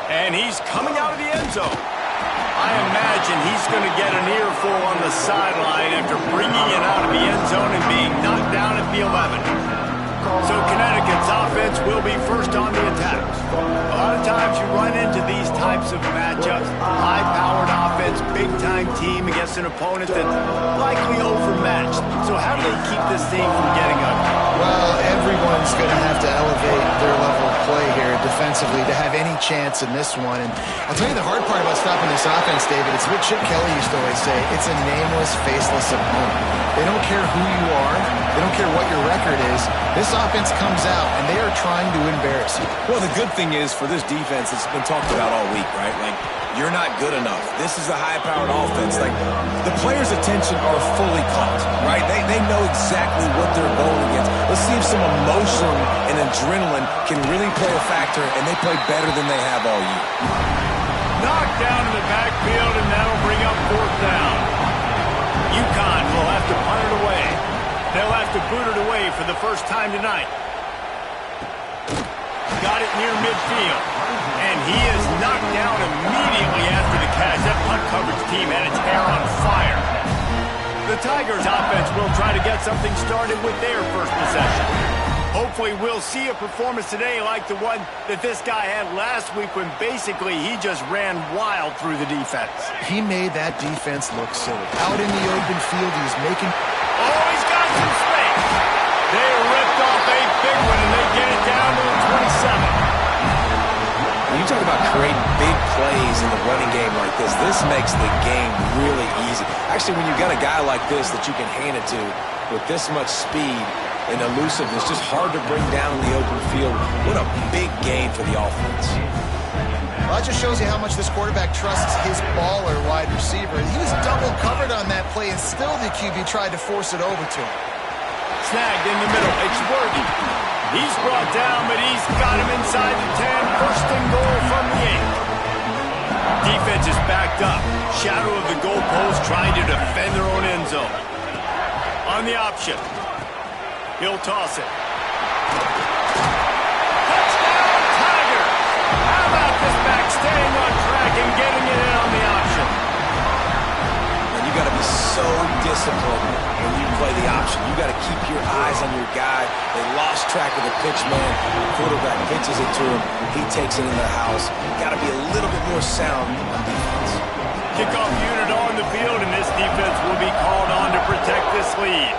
And he's coming out of the end zone. I imagine he's going to get an earful on the sideline after bringing it out of the end zone and being knocked down at the 11. So Connecticut's offense will be first on the attacks. A lot of times you run into these types of matchups. High-powered offense, big-time team against an opponent that's likely overmatched. So how do they keep this thing from getting ugly? Well, everyone's going to have to elevate their level of play here defensively to have any chance in this one. And I'll tell you the hard part about stopping this offense, David, it's what Chip Kelly used to always say. It's a nameless, faceless opponent. They don't care who you are. They don't care what your record is. This offense comes out, and they are trying to embarrass you. Well, the good thing is for this defense, it's been talked about all week, right? Like, you're not good enough. This is a high-powered offense. Like, the players' attention are fully caught, right? They know exactly what they're going against. Let's see if some emotion and adrenaline can really play a factor, and they play better than they have all year. Knocked down in the backfield, and that'll bring up fourth down. UConn will have to punt it away. They'll have to boot it away for the first time tonight. Got it near midfield. And he is knocked down immediately after the catch. That punt coverage team had its hair on fire. The Tigers offense will try to get something started with their first possession. Hopefully we'll see a performance today like the one that this guy had last week when basically he just ran wild through the defense. He made that defense look silly. Out in the open field, he's making... Oh, he's got some space. They ripped off a big one, and they get it down to the 27. When you talk about creating big plays in the running game like this makes the game really easy. Actually, when you've got a guy like this that you can hand it to with this much speed and elusiveness, just hard to bring down in the open field. What a big game for the offense. Well, that just shows you how much this quarterback trusts his baller wide receiver. He was double covered on that play, and still the QB tried to force it over to him. Snagged in the middle. It's Worthy. He's brought down, but he's got him inside the 10. First and goal from the 8. Defense is backed up. Shadow of the goalpost trying to defend their own end zone. On the option. He'll toss it. Touchdown, Tigers! How about this back staying on track and getting it in on the option? And you got to be so disciplined when you play the option. You got to keep your eyes on your guy. They lost track of the pitch man. The quarterback pitches it to him. He takes it in the house. You got to be a little bit more sound on defense. Kickoff unit on the field, and this defense will be called on to protect this lead.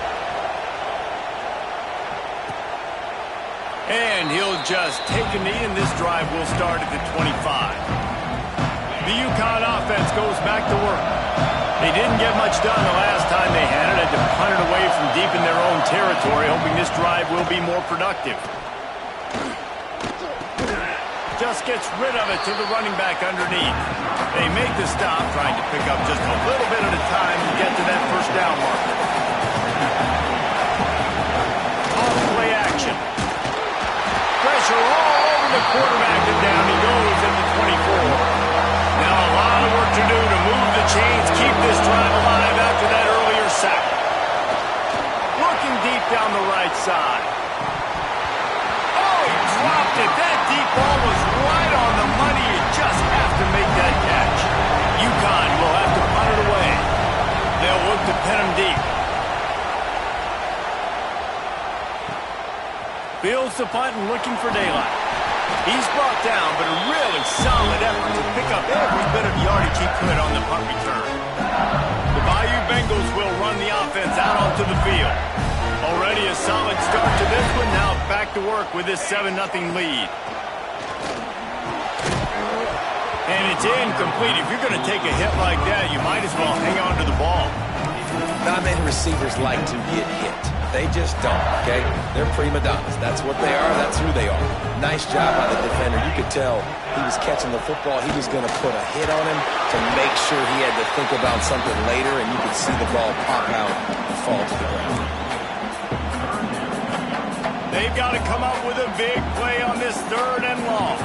And he'll just take a knee, and this drive will start at the 25. The UConn offense goes back to work. They didn't get much done the last time they had it. Had to punt it away from deep in their own territory, hoping this drive will be more productive. Just gets rid of it to the running back underneath. They make the stop, trying to pick up just a little bit at a time to get to that first down marker. Off-play action. Pressure all over the quarterback, and down he goes at the 24. Now a lot of work to do to move the chains, keep this drive alive after that earlier sack. Looking deep down the right side. Oh, he dropped it. That deep ball was right on the money. You just have to make that catch. UConn will have to punt it away. They'll look to pin him deep. Fields the punt and looking for daylight. He's brought down, but a really solid effort to pick up every bit of yardage he could on the punt return. The Bayou Bengals will run the offense out onto the field. Already a solid start to this one. Now back to work with this 7-0 lead. And it's incomplete. If you're going to take a hit like that, you might as well hang on to the ball. Not many receivers like to get hit. They just don't, okay? They're prima donnas. That's what they are. That's who they are. Nice job by the defender. You could tell he was catching the football. He was going to put a hit on him to make sure he had to think about something later, and you could see the ball pop out and fall to the ground. They've got to come up with a big play on this 3rd and long.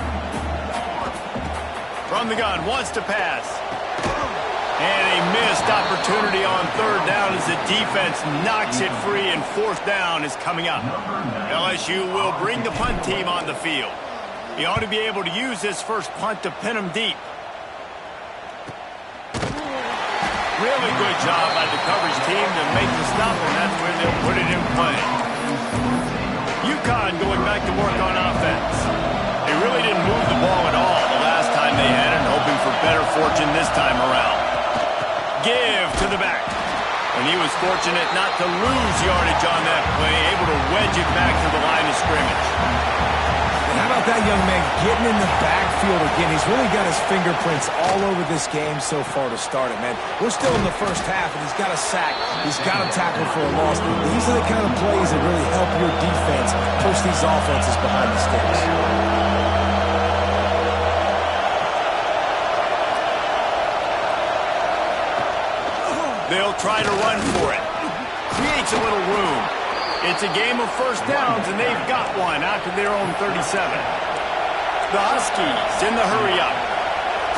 From the gun, wants to pass. And a missed opportunity on 3rd down as the defense knocks it free, and 4th down is coming up. LSU will bring the punt team on the field. He ought to be able to use this first punt to pin him deep. Really good job by the coverage team to make the stop, and that's where they'll put it in play. UConn going back to work on offense. They really didn't move the ball at all the last time they had it, hoping for better fortune this time around. Give to the back. And he was fortunate not to lose yardage on that play, able to wedge it back to the line of scrimmage. And how about that young man getting in the backfield again? He's really got his fingerprints all over this game so far to start it, man. We're still in the first half, and he's got a sack. He's got a tackle for a loss. These are the kind of plays that really help your defense push these offenses behind the sticks. They'll try to run for it. Creates a little room. It's a game of first downs, and they've got one after their own 37. The Huskies in the hurry-up.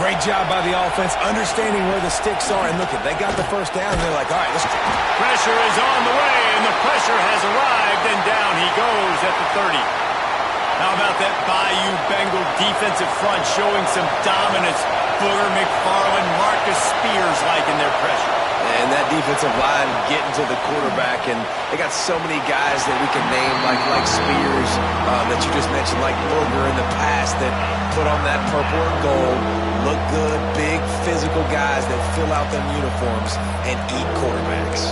Great job by the offense, understanding where the sticks are. And look, they got the first down. They're like, all right, let's go. Pressure is on the way, and the pressure has arrived, and down he goes at the 30. How about that Bayou Bengal defensive front showing some dominance? Booger, McFarland, Marcus Spears liking their pressure. And that defensive line getting to the quarterback, and they got so many guys that we can name, like Spears, that you just mentioned, like Booger in the past, that put on that purple and gold, look good, big, physical guys that fill out them uniforms and eat quarterbacks.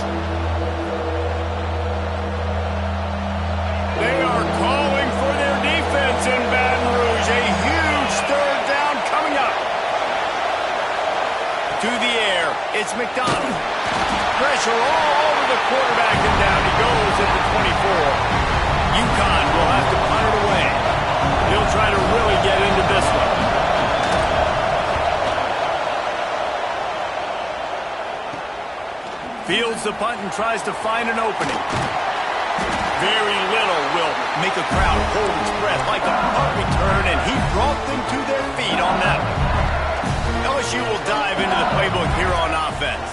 They are calling for their defense in Baton Rouge. A huge third down coming up. To the air, it's McDonald. Pressure all over the quarterback, and down he goes at the 24. UConn will have to punt it away. He'll try to really get into this one. Fields the punt and tries to find an opening. Very little will make a crowd hold its breath like a punt return, and he brought them to their feet on that one. LSU will dive into the playbook here on offense.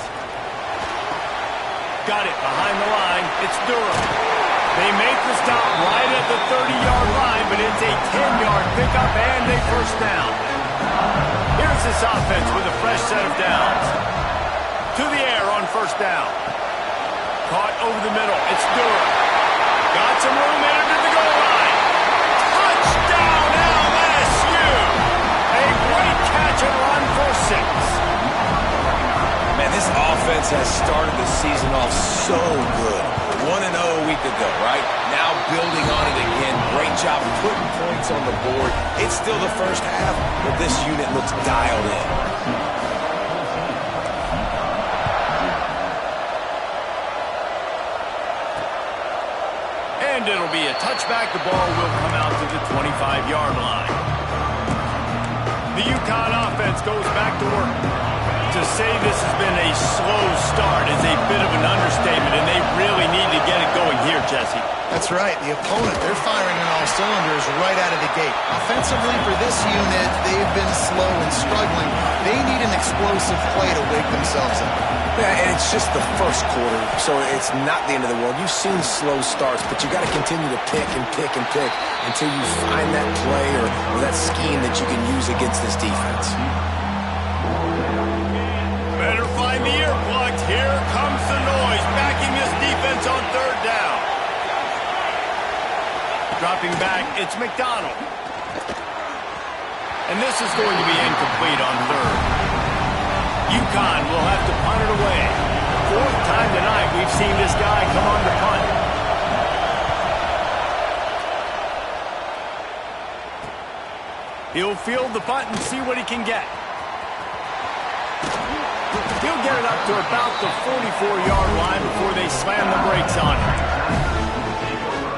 Got it behind the line. It's Durham. They make the stop right at the 30-yard line, but it's a 10-yard pickup and a first down. Here's this offense with a fresh set of downs. To the air on first down. Caught over the middle. It's Durham. Got some room entered to the goal line. Touchdown LSU! A great catch and run for 6. Man, this offense has started the season off so good. 1-0 a week ago, right? Now building on it again. Great job putting points on the board. It's still the first half, but this unit looks dialed in. And it'll be a touchback. The ball will come out to the 25-yard line. The UConn offense goes back to work. To say this has been a slow start is a bit of an understatement, and they really need to get it going here, Jesse. That's right. The opponent, they're firing on all cylinders right out of the gate. Offensively, for this unit, they've been slow and struggling. They need an explosive play to wake themselves up. Yeah, and it's just the first quarter, so it's not the end of the world. You've seen slow starts, but you got to continue to pick and pick and pick until you find that play or that scheme that you can use against this defense. Better find the earplugs. Here comes the noise, backing this defense on third down. Dropping back, it's McDonald. And this is going to be incomplete on third. UConn will have to punt it away. Fourth time tonight we've seen this guy come on the punt. He'll field the punt and see what he can get. He'll get it up to about the 44-yard line before they slam the brakes on him.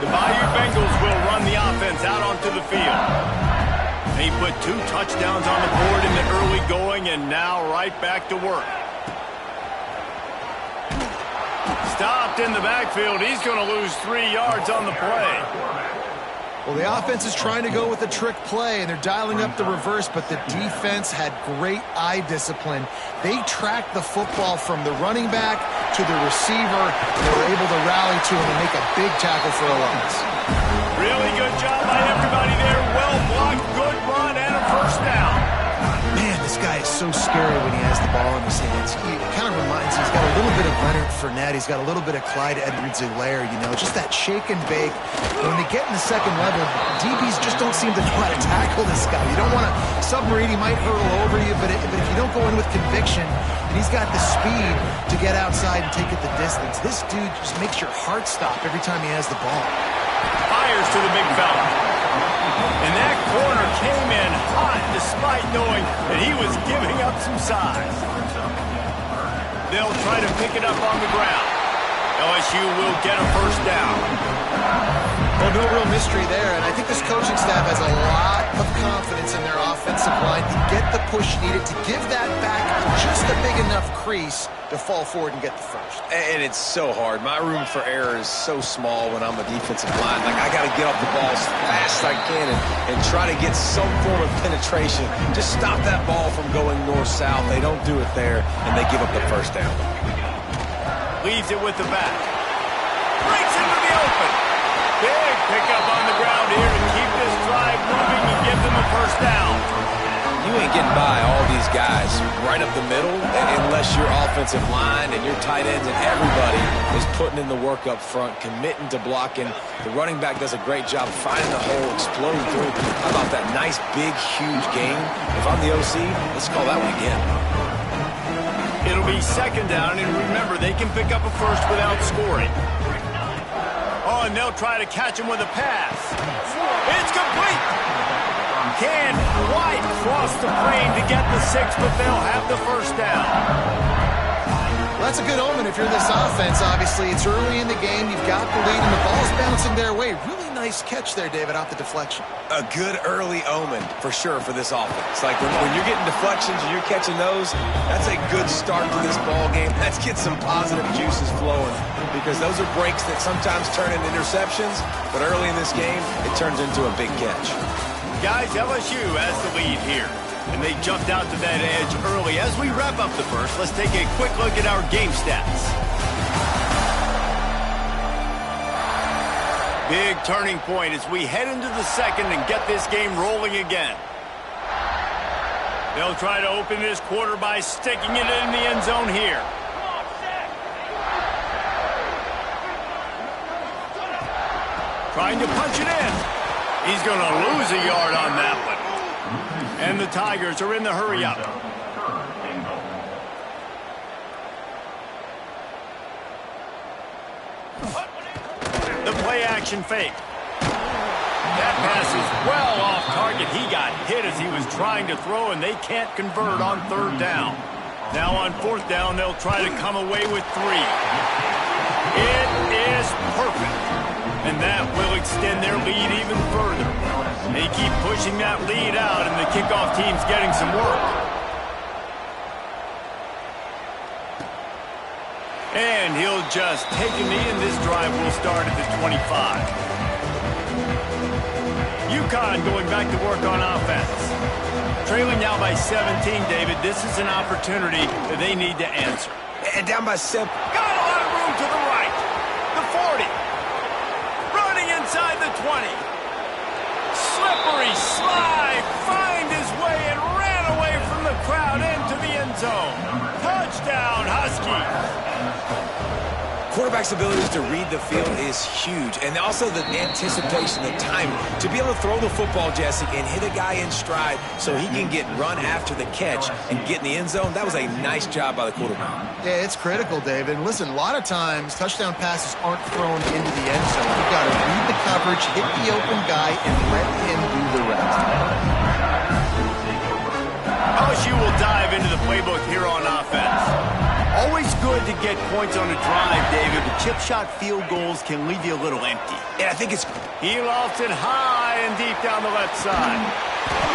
The Bayou Bengals will run the offense out onto the field. They put 2 touchdowns on the board in the early going, and now right back to work. Stopped in the backfield. He's going to lose 3 yards on the play. Well, the offense is trying to go with a trick play, and they're dialing up the reverse, but the defense had great eye discipline. They tracked the football from the running back to the receiver. They were able to rally to him and make a big tackle for a loss. Really good job by everybody there. Well blocked, good first down. Man, this guy is so scary when he has the ball in his hands. He kind of reminds me, he's got a little bit of Leonard Fournette. He's got a little bit of Clyde Edwards-Helaire, you know, just that shake and bake. And when they get in the second level, DBs just don't seem to know how to tackle this guy. You don't want to submarine, he might hurtle over you, but if you don't go in with conviction, and he's got the speed to get outside and take it the distance, this dude just makes your heart stop every time he has the ball. Fires to the big fella. And that corner came in hot despite knowing that he was giving up some size. They'll try to pick it up on the ground. LSU will get a first down. Well, no real mystery there, and I think this coaching staff has a lot of confidence in their offensive line to get the push needed, to give that back just a big enough crease to fall forward and get the first. And it's so hard. My room for error is so small when I'm a defensive line. Like, I got to get off the ball as fast as I can and try to get some form of penetration. Just stop that ball from going north-south. They don't do it there, and they give up the first down. Leaves it with the back. Breaks into the open. Big pickup on the ground here to keep this drive moving and give them a first down. You ain't getting by all these guys right up the middle unless your offensive line and your tight ends and everybody is putting in the work up front, committing to blocking. The running back does a great job finding the hole, exploding through. How about that nice, big, huge gain? If I'm the OC, let's call that one again. It'll be second down, and remember, they can pick up a first without scoring. Oh, and they'll try to catch him with a pass. It's complete. Can't quite cross the plane to get the 6, but they'll have the first down. Well, that's a good omen if you're this offense, obviously. It's early in the game. You've got the lead, and the ball's bouncing their way. Really nice catch there, David, off the deflection. A good early omen, for sure, for this offense. Like, when you're getting deflections and you're catching those, that's a good start to this ball game. Let's get some positive juices flowing, because those are breaks that sometimes turn into interceptions, but early in this game, it turns into a big catch. Guys, LSU has the lead here, and they jumped out to that edge early. As we wrap up the first, let's take a quick look at our game stats. Big turning point as we head into the second and get this game rolling again. They'll try to open this quarter by sticking it in the end zone here. Trying to punch it in. He's going to lose a yard on that one. And the Tigers are in the hurry-up. The play-action fake. That pass is well off target. He got hit as he was trying to throw, and they can't convert on third down. Now on fourth down, they'll try to come away with 3. It is perfect. And that will extend their lead even further. They keep pushing that lead out, and the kickoff team's getting some work. And he'll just take a knee, and this drive will start at the 25. UConn going back to work on offense. Trailing now by 17, David. This is an opportunity that they need to answer. And down by 7. Got a lot of room to the right. The 40. Inside the 20. Slippery slide. Find his way and ran away from the crowd into the end zone. Touchdown, Huskies. Quarterback's ability to read the field is huge, and also the anticipation, the timing. To be able to throw the football, Jesse, and hit a guy in stride so he can get run after the catch and get in the end zone, that was a nice job by the quarterback. Yeah, it's critical, David. And listen, a lot of times, touchdown passes aren't thrown into the end zone. You've got to read the coverage, hit the open guy, and let him do the rest. LSU will dive into the playbook here on offense. Always good to get points on a drive, David, but chip shot field goals can leave you a little empty. And I think it's... He lofts it high and deep down the left side.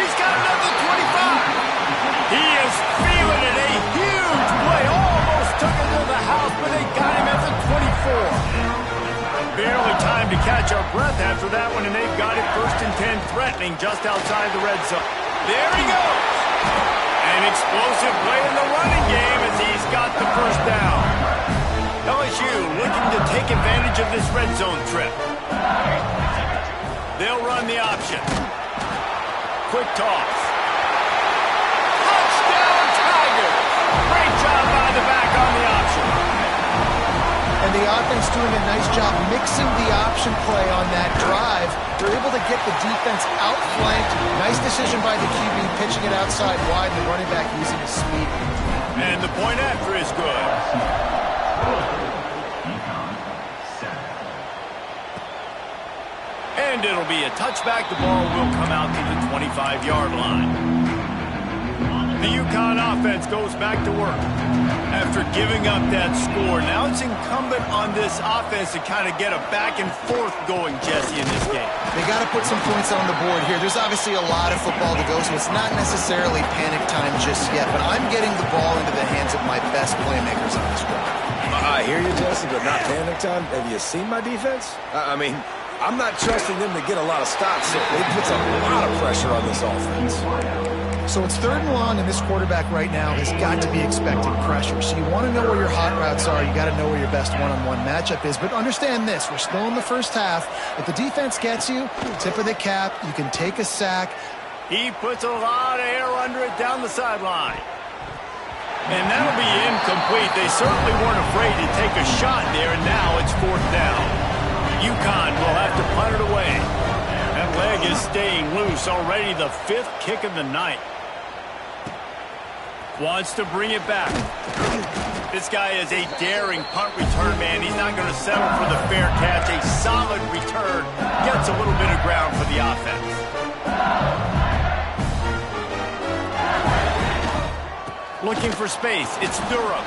He's got another 25. He is feeling it. A huge play. Almost took it to the house, but they got him at the 24. Barely time to catch our breath after that one, and they've got it 1st and 10, threatening just outside the red zone. There he goes. An explosive play in the running game as he's got the first down. LSU looking to take advantage of this red zone trip. They'll run the option. Quick toss. offense doing a nice job mixing the option play on that drive. They're able to get the defense outflanked. Nice decision by the QB, pitching it outside wide, and the running back using his speed. And the point after is good. And it'll be a touchback. The ball will come out to the 25-yard line. The UConn offense goes back to work. After giving up that score, now it's incumbent on this offense to kind of get a back and forth going, Jesse, in this game. They got to put some points on the board here. There's obviously a lot of football to go, so it's not necessarily panic time just yet, but I'm getting the ball into the hands of my best playmakers on this drive. I hear you, Jesse, but not panic time. Have you seen my defense? I mean, I'm not trusting them to get a lot of stops. It puts a lot of pressure on this offense. So it's 3rd and long, and this quarterback right now has got to be expecting pressure. So you want to know where your hot routes are. You got to know where your best one-on-one matchup is. But understand this, we're still in the first half. If the defense gets you, tip of the cap, you can take a sack. He puts a lot of air under it down the sideline. And that'll be incomplete. They certainly weren't afraid to take a shot there, and now it's 4th down. UConn will have to punt it away. That leg is staying loose. Already the 5th kick of the night. Wants to bring it back. This guy is a daring punt return man. He's not going to settle for the fair catch. A solid return. Gets a little bit of ground for the offense. Looking for space. It's Durham.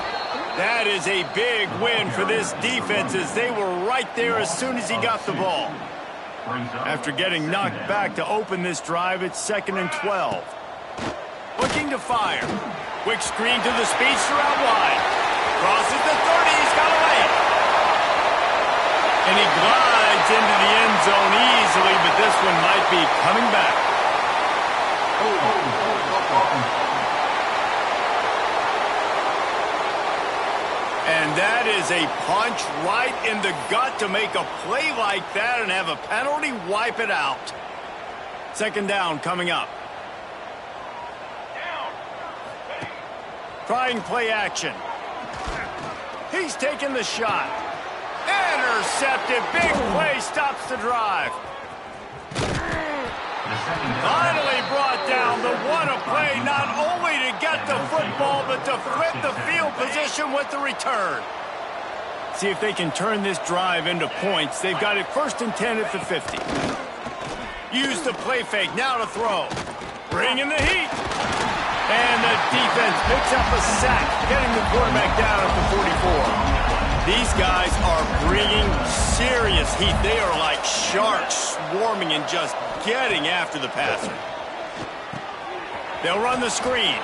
That is a big win for this defense as they were right there as soon as he got the ball. After getting knocked back to open this drive, it's 2nd and 12. Looking to fire. Quick screen to the speedster out wide. Crosses the 30. He's got a lane. And he glides into the end zone easily, but this one might be coming back. And that is a punch right in the gut to make a play like that and have a penalty wipe it out. 2nd down coming up. Trying play action. He's taking the shot. Intercepted. Big play stops the drive. Finally brought down. The what a play, not only to get the football, but to flip the field position with the return. See if they can turn this drive into points. They've got it 1st and 10 at the 50. Use the play fake. Now to throw. Bringing the heat. And the defense picks up a sack, getting the quarterback down at the 44. These guys are bringing serious heat. They are like sharks swarming and just getting after the passer. They'll run the screen.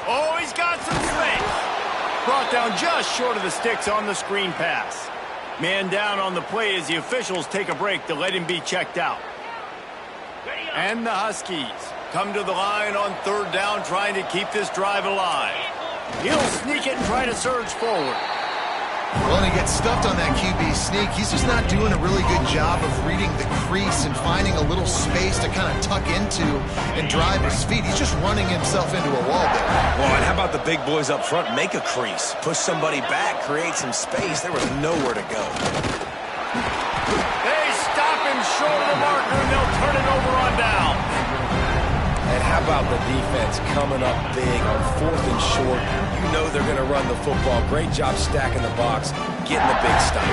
Oh, he's got some space. Brought down just short of the sticks on the screen pass. Man down on the play as the officials take a break to let him be checked out. And the Huskies come to the line on 3rd down, trying to keep this drive alive. He'll sneak it and try to surge forward. Well, and he gets stuffed on that QB sneak. He's just not doing a really good job of reading the crease and finding a little space to kind of tuck into and drive his feet. He's just running himself into a wall there. Well, and how about the big boys up front? Make a crease. Push somebody back. Create some space. There was nowhere to go. They stop him short of the marker, and they'll turn it over on down. And how about the defense coming up big on 4th and short? You know they're going to run the football. Great job stacking the box, getting the big stop.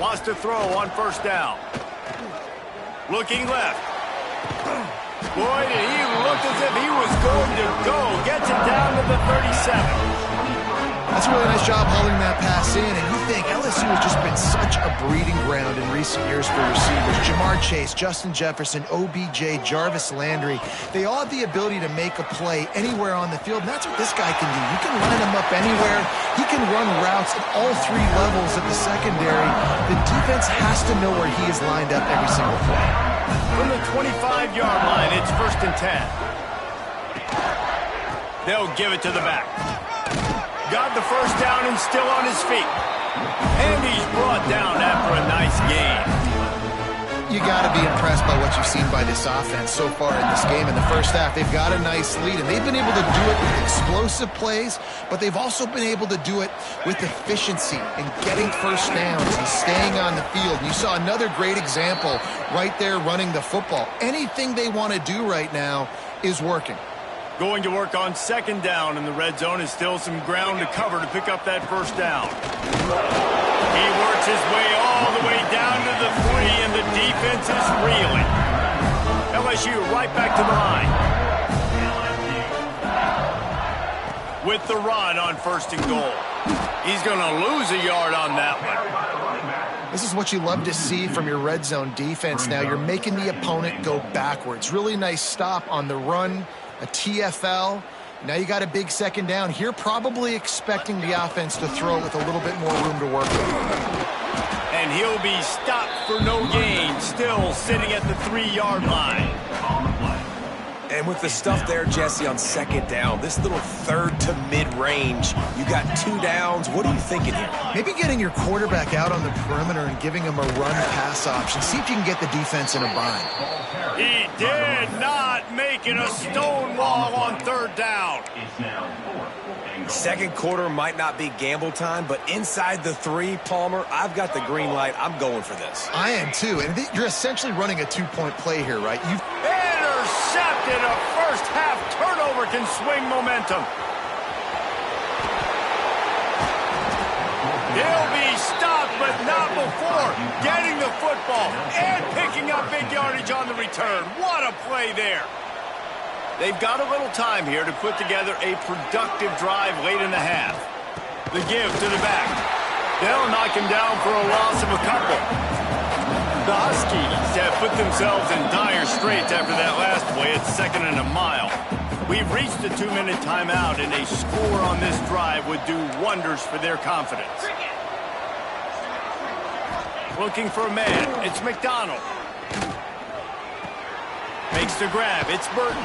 Wants to throw on 1st down. Looking left. Boy, did he look as if he was going to go. Gets it down to the 37. That's a really nice job holding that pass in, and you think LSU has just been such a breeding ground in recent years for receivers. Jamar Chase, Justin Jefferson, OBJ, Jarvis Landry, they all have the ability to make a play anywhere on the field, and that's what this guy can do. You can line him up anywhere. He can run routes at all 3 levels of the secondary. The defense has to know where he is lined up every single play. From the 25-yard line, it's 1st and 10. They'll give it to the back. Got the 1st down and still on his feet. And he's brought down after a nice gain. You got to be impressed by what you've seen by this offense so far in this game. In the first half, they've got a nice lead, and they've been able to do it with explosive plays, but they've also been able to do it with efficiency and getting first downs and staying on the field. You saw another great example right there running the football. Anything they want to do right now is working. Going to work on second down in the red zone is still some ground to cover to pick up that first down. He works his way all the way down to the 3, and the defense is reeling. LSU right back to the line. With the run on first and goal. He's going to lose a yard on that one. This is what you love to see from your red zone defense now. You're making the opponent go backwards. Really nice stop on the run, a TFL. Now you got a big second down here, probably expecting the offense to throw it with a little bit more room to work with. And he'll be stopped for no gain, still sitting at the 3-yard line. And with the stuff there, Jesse, on second down, this little third to mid-range, you got 2 downs. What are you thinking here? Maybe getting your quarterback out on the perimeter and giving him a run-pass option. See if you can get the defense in a bind. He did not make it a stone wall on third down. Second quarter might not be gamble time, but inside the 3, Palmer, I've got the green light. I'm going for this. I am too, and you're essentially running a 2-point play here, right? You've intercepted. A first half turnover can swing momentum. He'll be stopped, but not before getting the football and picking up big yardage on the return. What a play there. They've got a little time here to put together a productive drive late in the half. The give to the back. They'll knock him down for a loss of a couple. The Huskies have put themselves in dire straits after that last play at 2nd and a mile. We've reached the 2-minute timeout, and a score on this drive would do wonders for their confidence. Looking for a man. It's McDonald. Makes the grab. It's Burton.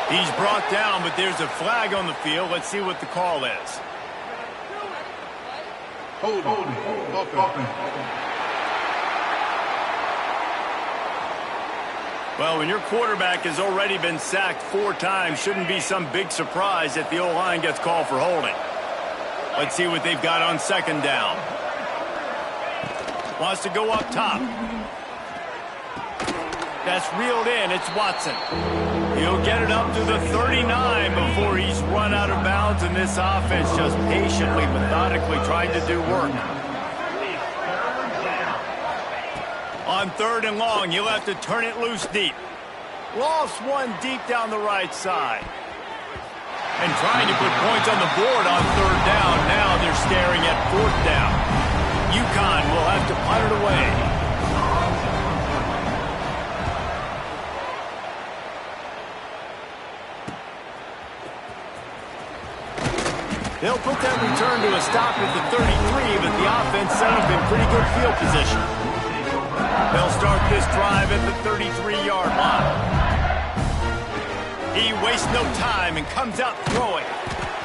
He's brought down, but there's a flag on the field. Let's see what the call is. Hold on. Well, when your quarterback has already been sacked 4 times, shouldn't be some big surprise that the O-line gets called for holding. Let's see what they've got on second down. Wants to go up top. That's reeled in. It's Watson. He'll get it up to the 39 before he's run out of bounds, and this offense just patiently, methodically trying to do work. On 3rd and long, you'll have to turn it loose deep. Lost one deep down the right side. And trying to put points on the board on 3rd down. Now they're staring at 4th down. UConn will have to punt it away. They'll put that return to a stop at the 33, but the offense set up in pretty good field position. They'll start this drive at the 33-yard line. He wastes no time and comes out throwing.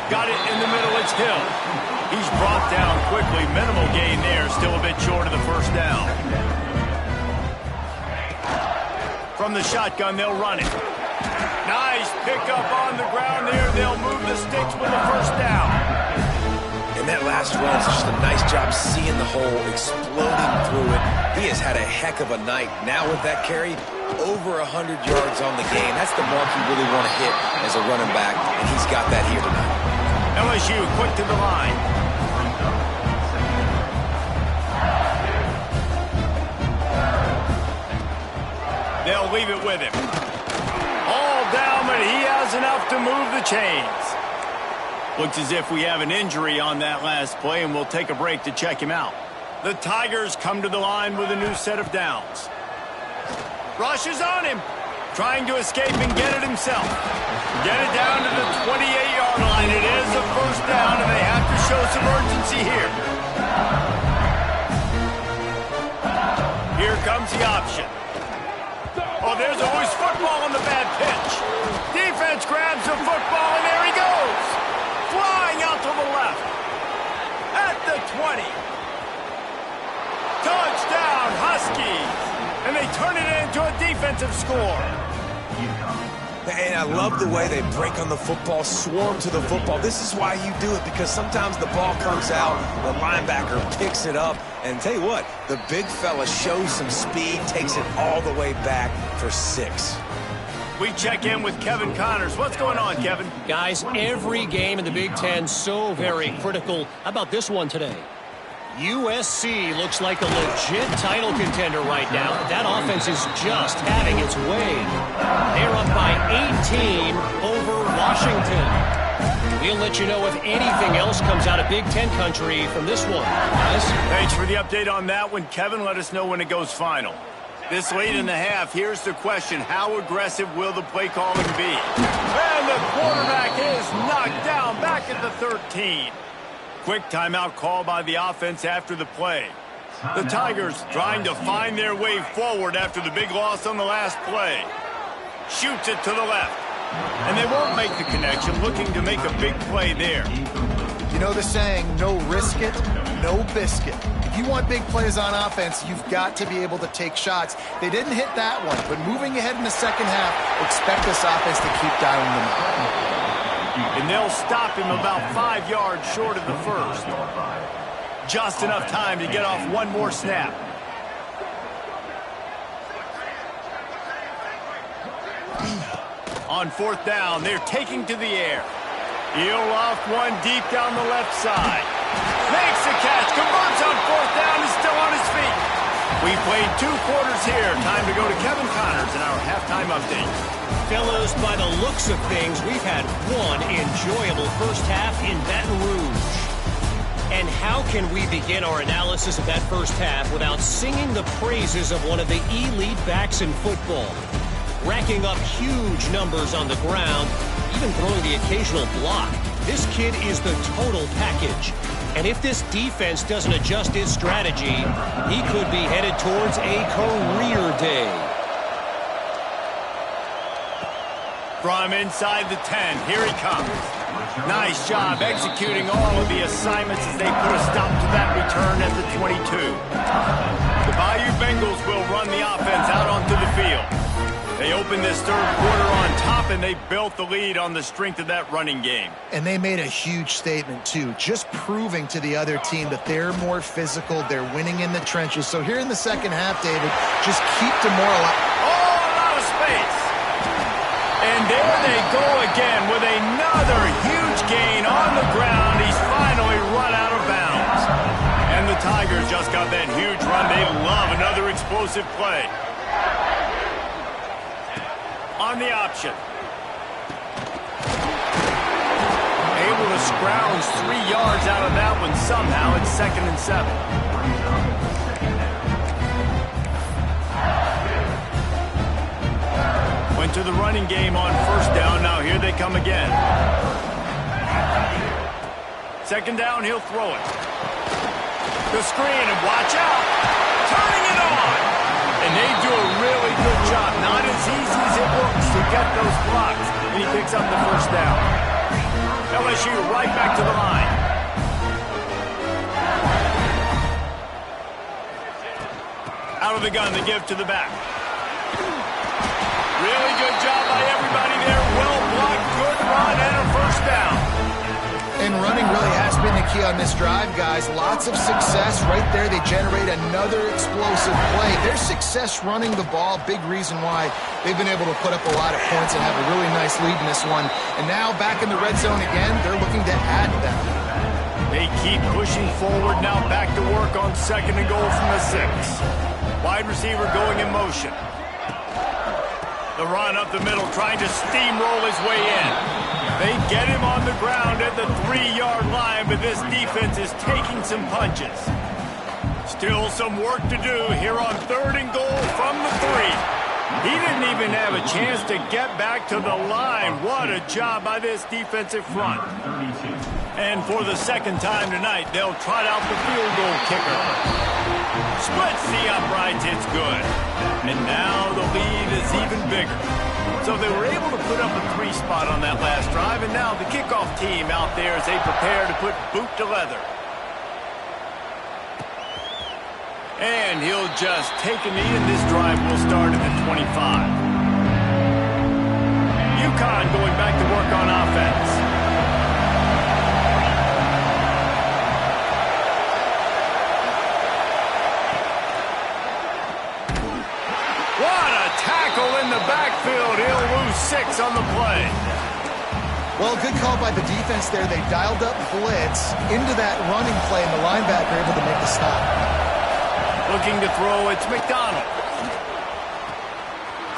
Got it in the middle, it's Hill. He's brought down quickly. Minimal gain there, still a bit short of the first down. From the shotgun, they'll run it. Nice pickup on the ground there. They'll move the sticks with the first down. And that last run is just a nice job seeing the hole, exploding through it. He has had a heck of a night. Now with that carry, over 100 yards on the game. That's the mark you really want to hit as a running back, and he's got that here tonight. LSU quick to the line. They'll leave it with him. All down, but he has enough to move the chains. Looks as if we have an injury on that last play, and we'll take a break to check him out. The Tigers come to the line with a new set of downs. Rush is on him. Trying to escape and get it himself. Get it down to the 28-yard line. It is a first down, and they have to show some urgency here. Here comes the option. Oh, there's a loose football on the bad pitch. Defense grabs the football, and there he goes. Flying out to the left. At the 20. Touchdown, Huskies. And they turn it defensive score. And I love the way they break on the football, swarm to the football. This is why you do it, because sometimes the ball comes out, the linebacker picks it up, and tell you what, the big fella shows some speed, takes it all the way back for 6. We check in with Kevin Connors. What's going on, Kevin? Guys, every game in the Big Ten so very critical. How about this one today? USC looks like a legit title contender right now. That offense is just having its way. They're up by 18 over Washington. We'll let you know if anything else comes out of Big Ten country from this one, guys. Thanks for the update on that one, Kevin. Let us know when it goes final. This late in the half, here's the question. How aggressive will the play calling be? And the quarterback is knocked down back at the 13. Quick timeout call by the offense after the play. The Tigers trying to find their way forward after the big loss on the last play. Shoots it to the left. And they won't make the connection, looking to make a big play there. You know the saying, no risk it, no biscuit. If you want big plays on offense, you've got to be able to take shots. They didn't hit that one, but moving ahead in the second half, expect this offense to keep dialing them up. And they'll stop him about 5 yards short of the first. Just enough time to get off one more snap. On 4th down, they're taking to the air. He'll off one deep down the left side. Makes the catch, converts on 4th down, is still on his feet. We played 2 quarters here. Time to go to Kevin Connors in our halftime update. Fellows, by the looks of things, we've had one enjoyable first half in Baton Rouge. And how can we begin our analysis of that first half without singing the praises of one of the elite backs in football? Racking up huge numbers on the ground, even throwing the occasional block. This kid is the total package. And if this defense doesn't adjust its strategy, he could be headed towards a career day. From inside the 10, here he comes. Nice job executing all of the assignments as they put a stop to that return at the 22. The Bayou Bengals will run the offense out onto the field. They opened this third quarter on top, and they built the lead on the strength of that running game. And they made a huge statement, too, just proving to the other team that they're more physical, they're winning in the trenches. So here in the second half, David, just keep demoralizing. Oh, a lot of space. And there they go again with another huge gain on the ground. He's finally run out of bounds. And the Tigers just got that huge run. They love another explosive play. On the option. Able to scrounge 3 yards out of that one somehow. It's 2nd and 7. Went to the running game on 1st down. Now here they come again. 2nd down, he'll throw it. The screen, and watch out. Turning it on. And they do a really good job. Not as easy as it looks to get those blocks. And he picks up the 1st down. LSU right back to the line. Out of the gun, the give to the back. Really good job by everybody there. Well blocked, good run, and a 1st down. And running really has been the key on this drive, guys. Lots of success right there. They generate another explosive play. Their success running the ball, big reason why they've been able to put up a lot of points and have a really nice lead in this one. And now back in the red zone again, they're looking to add them. They keep pushing forward, now back to work on 2nd and goal from the 6. Wide receiver going in motion. The run up the middle, trying to steamroll his way in. They get him on the ground at the 3-yard line, but this defense is taking some punches. Still some work to do here on 3rd and goal from the 3. He didn't even have a chance to get back to the line. What a job by this defensive front. And for the 2nd time tonight, they'll trot out the field goal kicker. Splits the uprights, it's good. And now the lead is even bigger. So they were able to put up a 3 spot on that last drive, and now the kickoff team out there as they prepare to put boot to leather. And he'll just take a knee, and this drive will start at the 25. UConn going back to work on offense. What a tackle in the backfield. He'll lose 6 on the play. Well, good call by the defense there. They dialed up blitz into that running play, and the linebacker able to make the stop. Looking to throw, it's McDonald.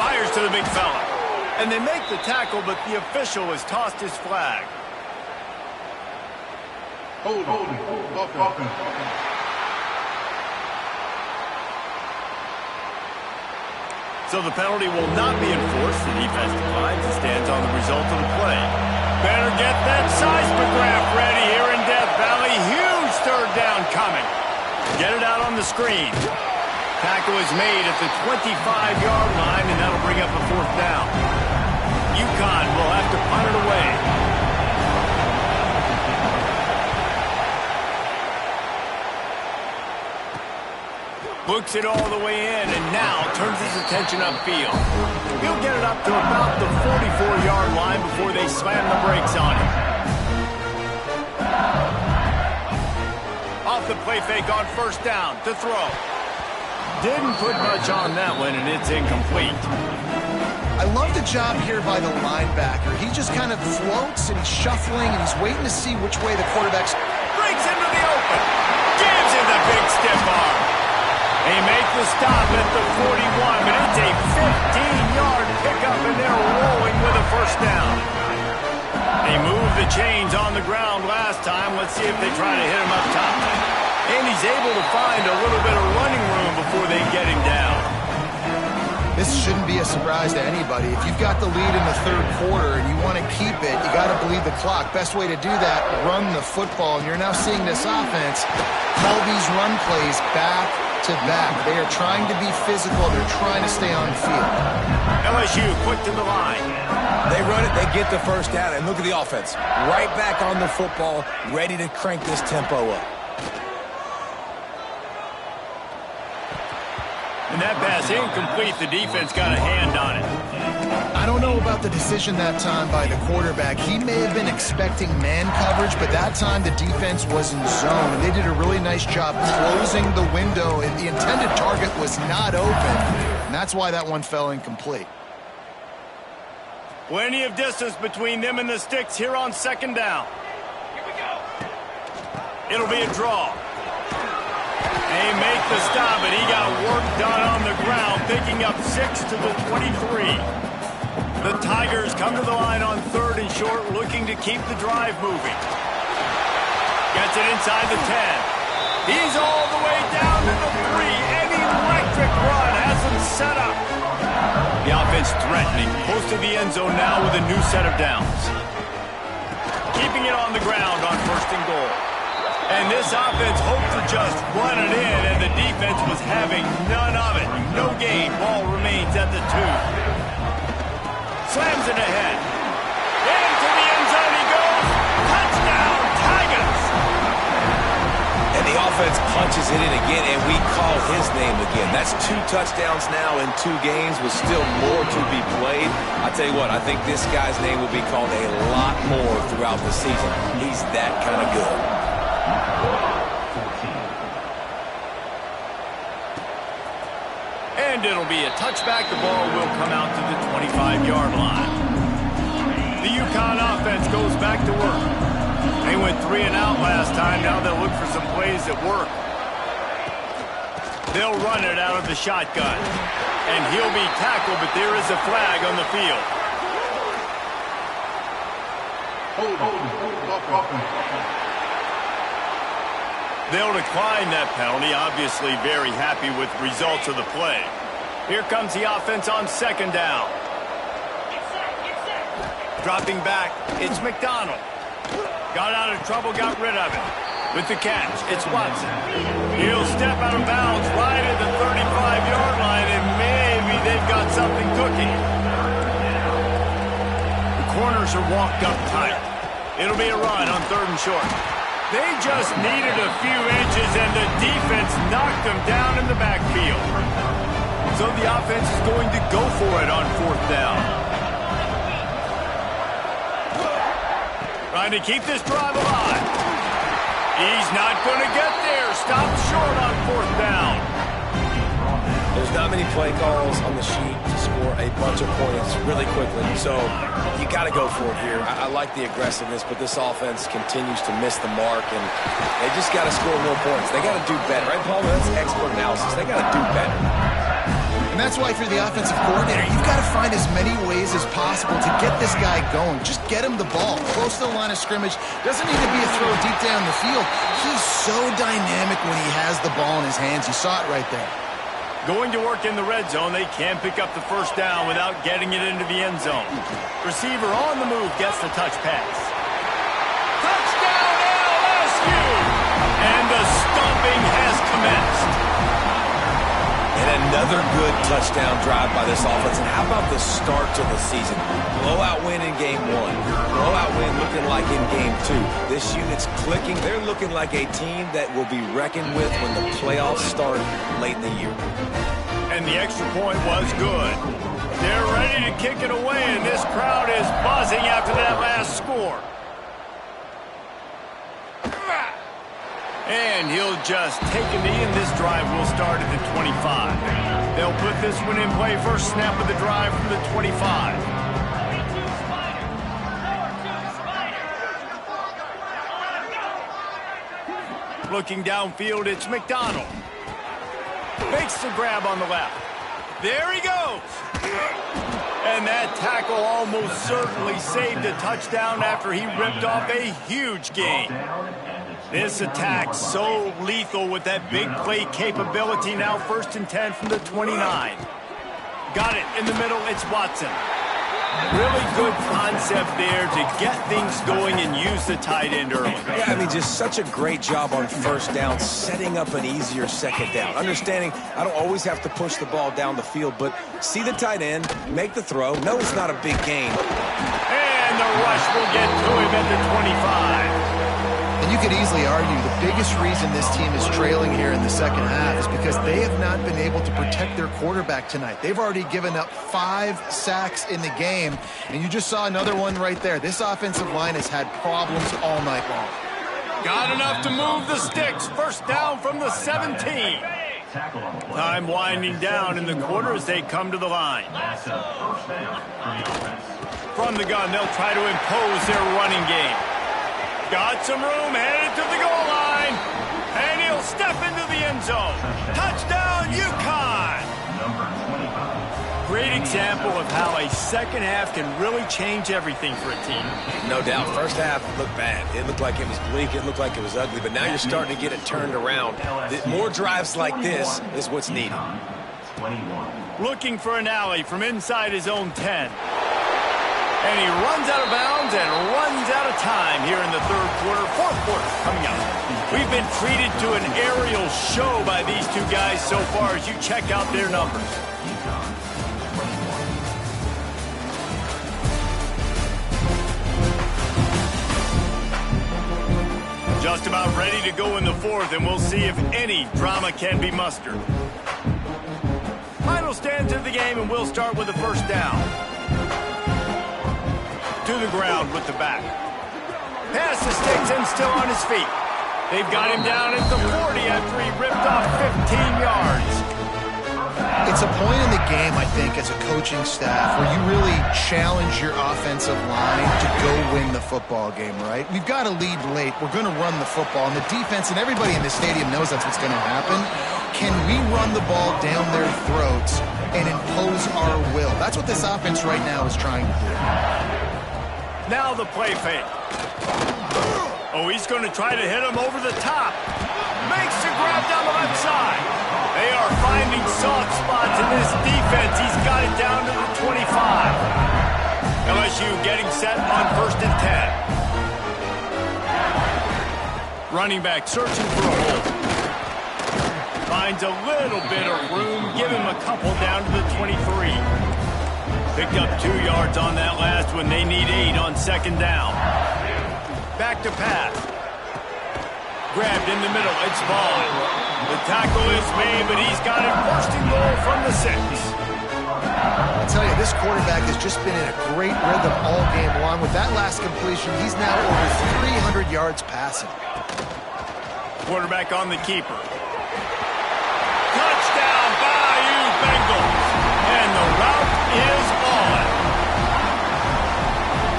Fires to the big fella. And they make the tackle, but the official has tossed his flag. Hold it. Offense. So the penalty will not be enforced. The defense declines and stands on the result of the play. Better get that seismograph ready here in Death Valley. Huge third down coming. Get it out on the screen. Tackle is made at the 25-yard line, and that'll bring up a 4th down. UConn will have to punt it away. Books it all the way in, and now turns his attention upfield. He'll get it up to about the 44-yard line before they slam the brakes on him. Off the play fake on 1st down to throw. Didn't put much on that one, and it's incomplete. I love the job here by the linebacker. He just kind of floats, and he's shuffling, and he's waiting to see which way the quarterback's... Breaks into the open. Gives him the big stiff arm. They make the stop at the 41, but it's a 15-yard pickup, and they're rolling with a 1st down. They moved the chains on the ground last time. Let's see if they try to hit him up top. And he's able to find a little bit of running room before they get him down. This shouldn't be a surprise to anybody. If you've got the lead in the 3rd quarter and you want to keep it, you got to bleed the clock. Best way to do that, run the football. And you're now seeing this offense call these run plays back to back. They are trying to be physical. They're trying to stay on the field. LSU quick to the line. They run it, they get the 1st down, and look at the offense. Right back on the football, ready to crank this tempo up. And that pass incomplete. The defense got a hand on it. I don't know about the decision that time by the quarterback. He may have been expecting man coverage, but that time the defense was in zone. And they did a really nice job closing the window, and the intended target was not open. And that's why that one fell incomplete. Plenty of distance between them and the sticks here on 2nd down. Here we go. It'll be a draw. They make the stop, and he got work done on the ground, picking up 6 to the 23. The Tigers come to the line on 3rd and short, looking to keep the drive moving. Gets it inside the 10. He's all the way down to the 3. An electric run has him set up. The offense threatening, close to the end zone now with a new set of downs. Keeping it on the ground on 1st and goal. And this offense hoped to just run it in, and the defense was having none of it. No gain. Ball remains at the 2. Slams it ahead. Into the end zone he goes. Touchdown, Tigers! And the offense punches it in again, and we call his name again. That's 2 touchdowns now in 2 games with still more to be played. I tell you what, I think this guy's name will be called a lot more throughout the season. He's that kind of good. And it'll be a touchback. The ball will come out to the 25-yard line. The UConn offense goes back to work. They went 3 and out last time. Now they'll look for some plays that work. They'll run it out of the shotgun. And he'll be tackled, but there is a flag on the field. They'll decline that penalty, obviously very happy with the results of the play. Here comes the offense on 2nd down. Dropping back, it's McDonald. Got out of trouble, got rid of it. With the catch, it's Watson. He'll step out of bounds right at the 35-yard line, and maybe they've got something cooking. The corners are walked up tight. It'll be a run on 3rd and short. They just needed a few inches, and the defense knocked them down in the backfield. So the offense is going to go for it on 4th down. Trying to keep this drive alive. He's not going to get there. Stopped short on 4th down. There's not many play calls on the sheet to score a bunch of points really quickly. So you got to go for it here. I like the aggressiveness, but this offense continues to miss the mark, and they just got to score more points. They got to do better. Right, Paul? That's expert analysis. They got to do better. And that's why, if you're the offensive coordinator, you've got to find as many ways as possible to get this guy going. Just get him the ball close to the line of scrimmage. Doesn't need to be a throw deep down the field. He's so dynamic when he has the ball in his hands. You saw it right there. Going to work in the red zone. They can't pick up the 1st down without getting it into the end zone. Receiver on the move gets the touch pass. Touchdown LSU! And the stomping has commenced. And another good touchdown drive by this offense. And how about the start to the season? Blowout win in game 1. Blowout win looking like in game 2. This unit's clicking. They're looking like a team that will be reckoned with when the playoffs start late in the year. And the extra point was good. They're ready to kick it away, and this crowd is buzzing after that last score. And he'll just take a knee, and this drive will start at the 25. They'll put this one in play. First snap of the drive from the 25. Looking downfield, it's McDonald. Makes the grab on the left. There he goes. And that tackle almost certainly saved a touchdown after he ripped off a huge gain. This attack so lethal with that big play capability. Now 1st and 10 from the 29. Got it in the middle. It's Watson. Really good concept there to get things going and use the tight end early. Yeah, I mean, just such a great job on 1st down, setting up an easier 2nd down. Understanding I don't always have to push the ball down the field, but see the tight end, make the throw. No, it's not a big gain. And the rush will get to him at the 25. And you could easily argue the biggest reason this team is trailing here in the 2nd half is because they have not been able to protect their quarterback tonight. They've already given up 5 sacks in the game, and you just saw another one right there. This offensive line has had problems all night long. Got enough to move the sticks. 1st down from the 17. Time winding down in the quarter as they come to the line. From the gun, they'll try to impose their running game. Got some room, headed to the goal line, and he'll step into the end zone. Touchdown, UConn! Great example of how a 2nd half can really change everything for a team. No doubt. 1st half looked bad. It looked like it was bleak. It looked like it was ugly. But now you're starting to get it turned around. More drives like this is what's needed. Looking for an alley from inside his own 10. And he runs out of bounds and runs out of time here in the 3rd quarter. 4th quarter coming up. We've been treated to an aerial show by these two guys so far as you check out their numbers. Just about ready to go in the 4th, and we'll see if any drama can be mustered. Final stands of the game, and we'll start with the 1st down. To the ground with the back. Pass the sticks and still on his feet. They've got him down at the 40 after he ripped off 15 yards. It's a point in the game, I think, as a coaching staff where you really challenge your offensive line to go win the football game, right? We've got to lead late. We're going to run the football. And the defense and everybody in the stadium knows that's what's going to happen. Can we run the ball down their throats and impose our will? That's what this offense right now is trying to do. Now the play fake. Oh, he's going to try to hit him over the top. Makes the grab down the left side. They are finding soft spots in this defense. He's got it down to the 25. LSU getting set on 1st and 10. Running back searching for a hole. Finds a little bit of room. Give him a couple down to the 23. Picked up 2 yards on that last one. They need 8 on 2nd down. Back to pass. Grabbed in the middle. It's Vaughn. The tackle is made, but he's got it first and goal from the 6. I'll tell you, this quarterback has just been in a great rhythm all game long. With that last completion, he's now over 300 yards passing. Quarterback on the keeper. Touchdown, Bayou Bengals. And the route is on.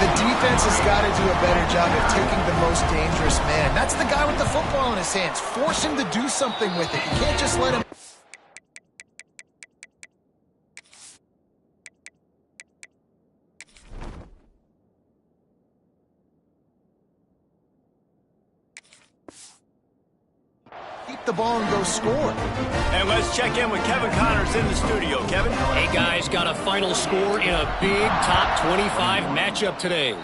The defense has got to do a better job of taking the most dangerous man. That's the guy with the football in his hands. Force him to do something with it. You can't just let him... keep the ball and go score. And let's check in with Kevin Connors in the studio. Kevin? Hey, guys, got a final score in a big top 25 matchup today.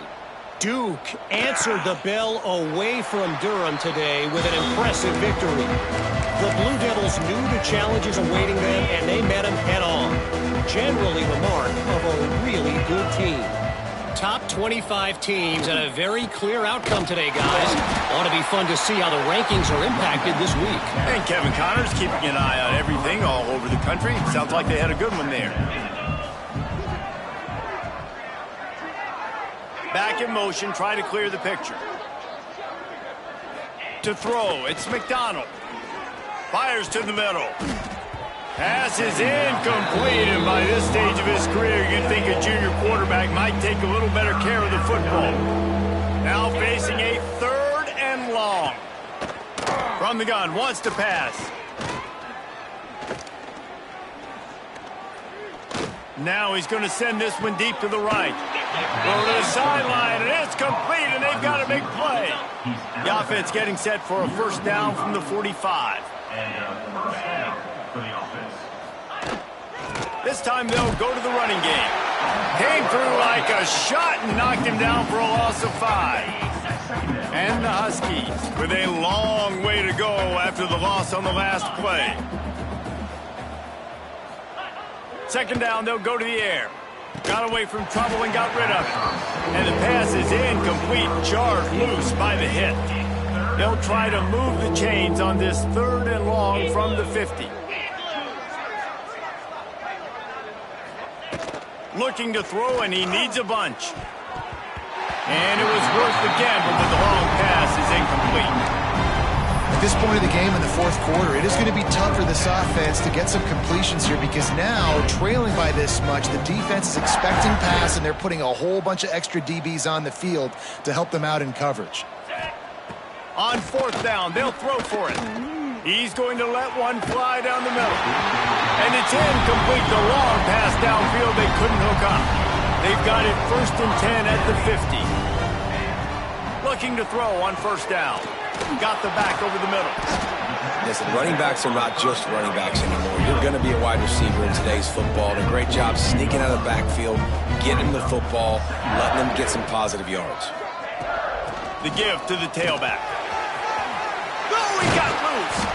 Duke answered the bell away from Durham today with an impressive victory. The Blue Devils knew the challenges awaiting them, and they met them head-on. Generally the mark of a really good team. Top 25 teams and a very clear outcome today, guys. Ought to be fun to see how the rankings are impacted this week. And Kevin Connors keeping an eye on everything all over the country. Sounds like they had a good one there. Back in motion, try to clear the picture. To throw, it's McDonald. Fires to the middle. Pass is incomplete, and by this stage of his career, you'd think a junior quarterback might take a little better care of the football. Now facing a 3rd and long. From the gun, wants to pass. Now he's going to send this one deep to the right. Go to the sideline, and it's complete, and they've got a big play. The offense getting set for a first down from the 45. This time they'll go to the running game. Came through like a shot and knocked him down for a loss of 5. And the Huskies with a long way to go after the loss on the last play. 2nd down, they'll go to the air. Got away from trouble and got rid of it. And the pass is incomplete, jarred loose by the hit. They'll try to move the chains on this 3rd and long from the 50. Looking to throw, and he needs a bunch. And it was worth the gamble, but the long pass is incomplete. At this point of the game in the 4th quarter, it is going to be tough for this offense to get some completions here because now, trailing by this much, the defense is expecting pass, and they're putting a whole bunch of extra DBs on the field to help them out in coverage. On 4th down, they'll throw for it. He's going to let one fly down the middle. And it's incomplete. The long pass downfield they couldn't hook up. They've got it 1st and 10 at the 50. Looking to throw on 1st down. Got the back over the middle. Listen, running backs are not just running backs anymore. You're going to be a wide receiver in today's football. And a great job sneaking out of the backfield, getting the football, letting them get some positive yards. The give to the tailback. Oh, he got loose.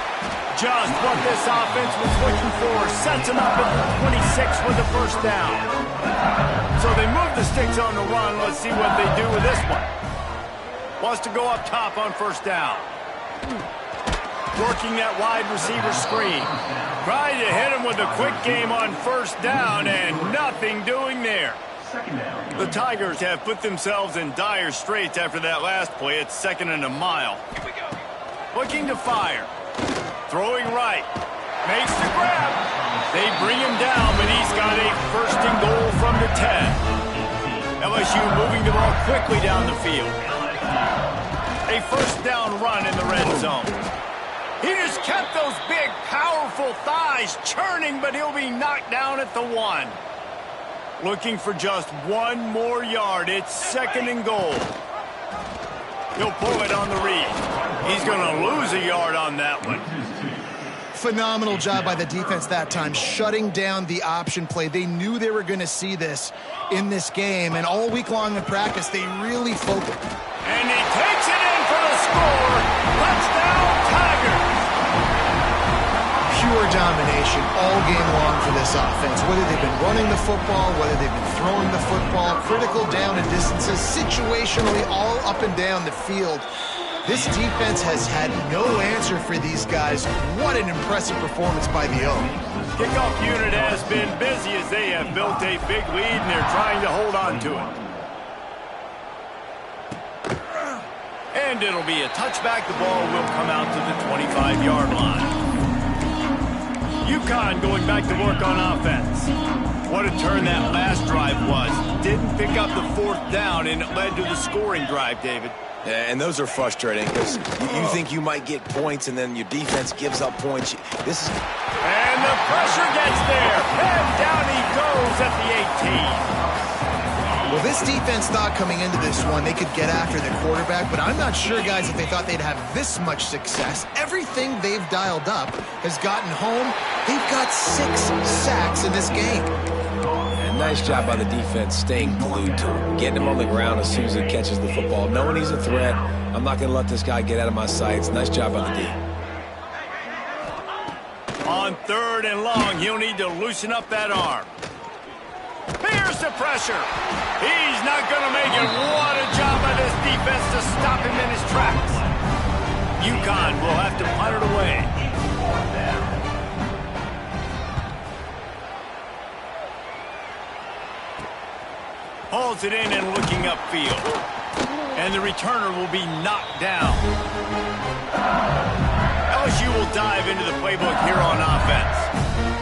Just what this offense was looking for. Sets him up at the 26 with the 1st down. So they move the sticks on the run. Let's see what they do with this one. Wants to go up top on 1st down. Working that wide receiver screen. Trying to hit him with a quick game on 1st down, and nothing doing there. The Tigers have put themselves in dire straits after that last play. It's 2nd and a mile. Looking to fire. Throwing right. Makes the grab. They bring him down, but he's got a 1st and goal from the 10. LSU moving the ball quickly down the field. A 1st down run in the red zone. He just kept those big, powerful thighs churning, but he'll be knocked down at the 1. Looking for just 1 more yard. It's 2nd and goal. He'll pull it on the read. He's going to lose a yard on that one. Phenomenal job by the defense that time, shutting down the option play. They knew they were going to see this in this game, and all week long in practice, they really focused. And he takes it in for the score. Touchdown, Tigers. Pure domination all game long for this offense. Whether they've been running the football, whether they've been throwing the football, critical down and distances, situationally all up and down the field. This defense has had no answer for these guys. What an impressive performance by the O. Kickoff unit has been busy as they have built a big lead, and they're trying to hold on to it. And it'll be a touchback. The ball will come out to the 25-yard line. UConn going back to work on offense. What a turn that last drive was. Didn't pick up the 4th down, and it led to the scoring drive, David. Yeah, and those are frustrating because you think you might get points, and then your defense gives up points. And the pressure gets there. And down he goes at the 18. Well, this defense thought coming into this one they could get after the quarterback, but I'm not sure, guys, if they thought they'd have this much success. Everything they've dialed up has gotten home. They've got 6 sacks in this game. And nice job by the defense staying glued to him, getting him on the ground as soon as he catches the football, knowing he's a threat. I'm not going to let this guy get out of my sights. Nice job by the D. On 3rd and long, he'll need to loosen up that arm. Here's the pressure. He's not going to make it. What a job by this defense to stop him in his tracks. UConn will have to punt it away. Hauls it in and looking upfield. And the returner will be knocked down. LSU will dive into the playbook here on offense.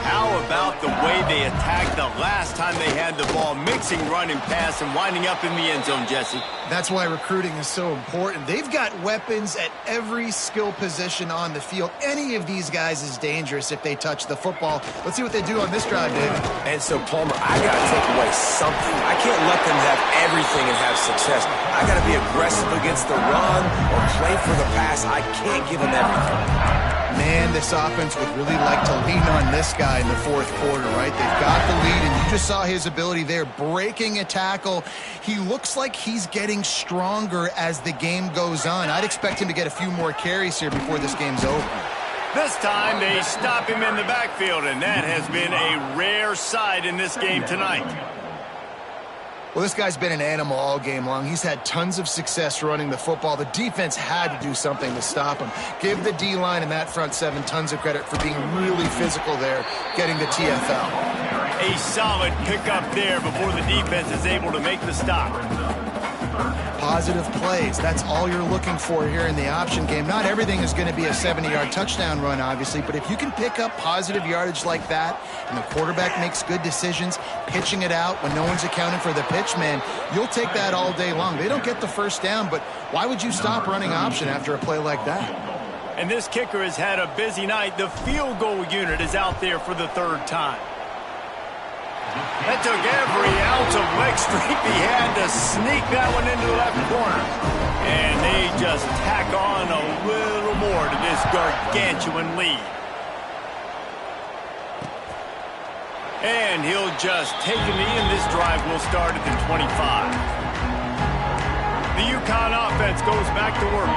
How about the way they attacked the last time they had the ball, mixing run and pass and winding up in the end zone, Jesse? That's why recruiting is so important. They've got weapons at every skill position on the field. Any of these guys is dangerous if they touch the football. Let's see what they do on this drive, David. And so, Palmer, I got to take away something. I can't let them have everything and have success. I got to be aggressive against the run or play for the pass. I can't give them everything. Man, this offense would really like to lean on this guy in the 4th quarter, right? They've got the lead, and you just saw his ability there, breaking a tackle. He looks like he's getting stronger as the game goes on. I'd expect him to get a few more carries here before this game's over. This time they stop him in the backfield, and that has been a rare sight in this game tonight. Well, this guy's been an animal all game long. He's had tons of success running the football. The defense had to do something to stop him. Give the D-line and that front 7 tons of credit for being really physical there, getting the TFL. A solid pickup there before the defense is able to make the stop. Positive plays. That's all you're looking for here in the option game. Not everything is going to be a 70-yard touchdown run, obviously, but if you can pick up positive yardage like that and the quarterback makes good decisions, pitching it out when no one's accounting for the pitch, man, you'll take that all day long. They don't get the first down, but why would you stop running option after a play like that? And this kicker has had a busy night. The field goal unit is out there for the 3rd time. That took every ounce of leg strength he had to sneak that one into the left corner. And they just tack on a little more to this gargantuan lead. And he'll just take a knee, and this drive will start at the 25. The UConn offense goes back to work.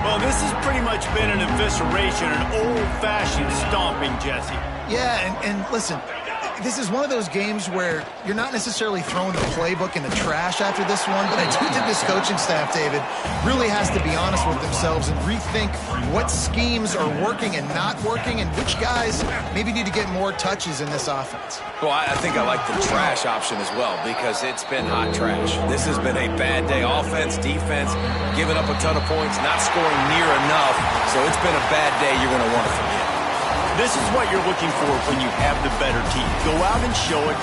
Well, this has pretty much been an evisceration, an old-fashioned stomping, Jesse. Yeah, and listen, this is one of those games where you're not necessarily throwing the playbook in the trash after this one, but I do think this coaching staff, David, really has to be honest with themselves and rethink what schemes are working and not working and which guys maybe need to get more touches in this offense. Well, I think I like the trash option as well because it's been hot trash. This has been a bad day. Offense, defense, giving up a ton of points, not scoring near enough. So it's been a bad day you're going to want to forget. This is what you're looking for when you have the better team. Go out and show it.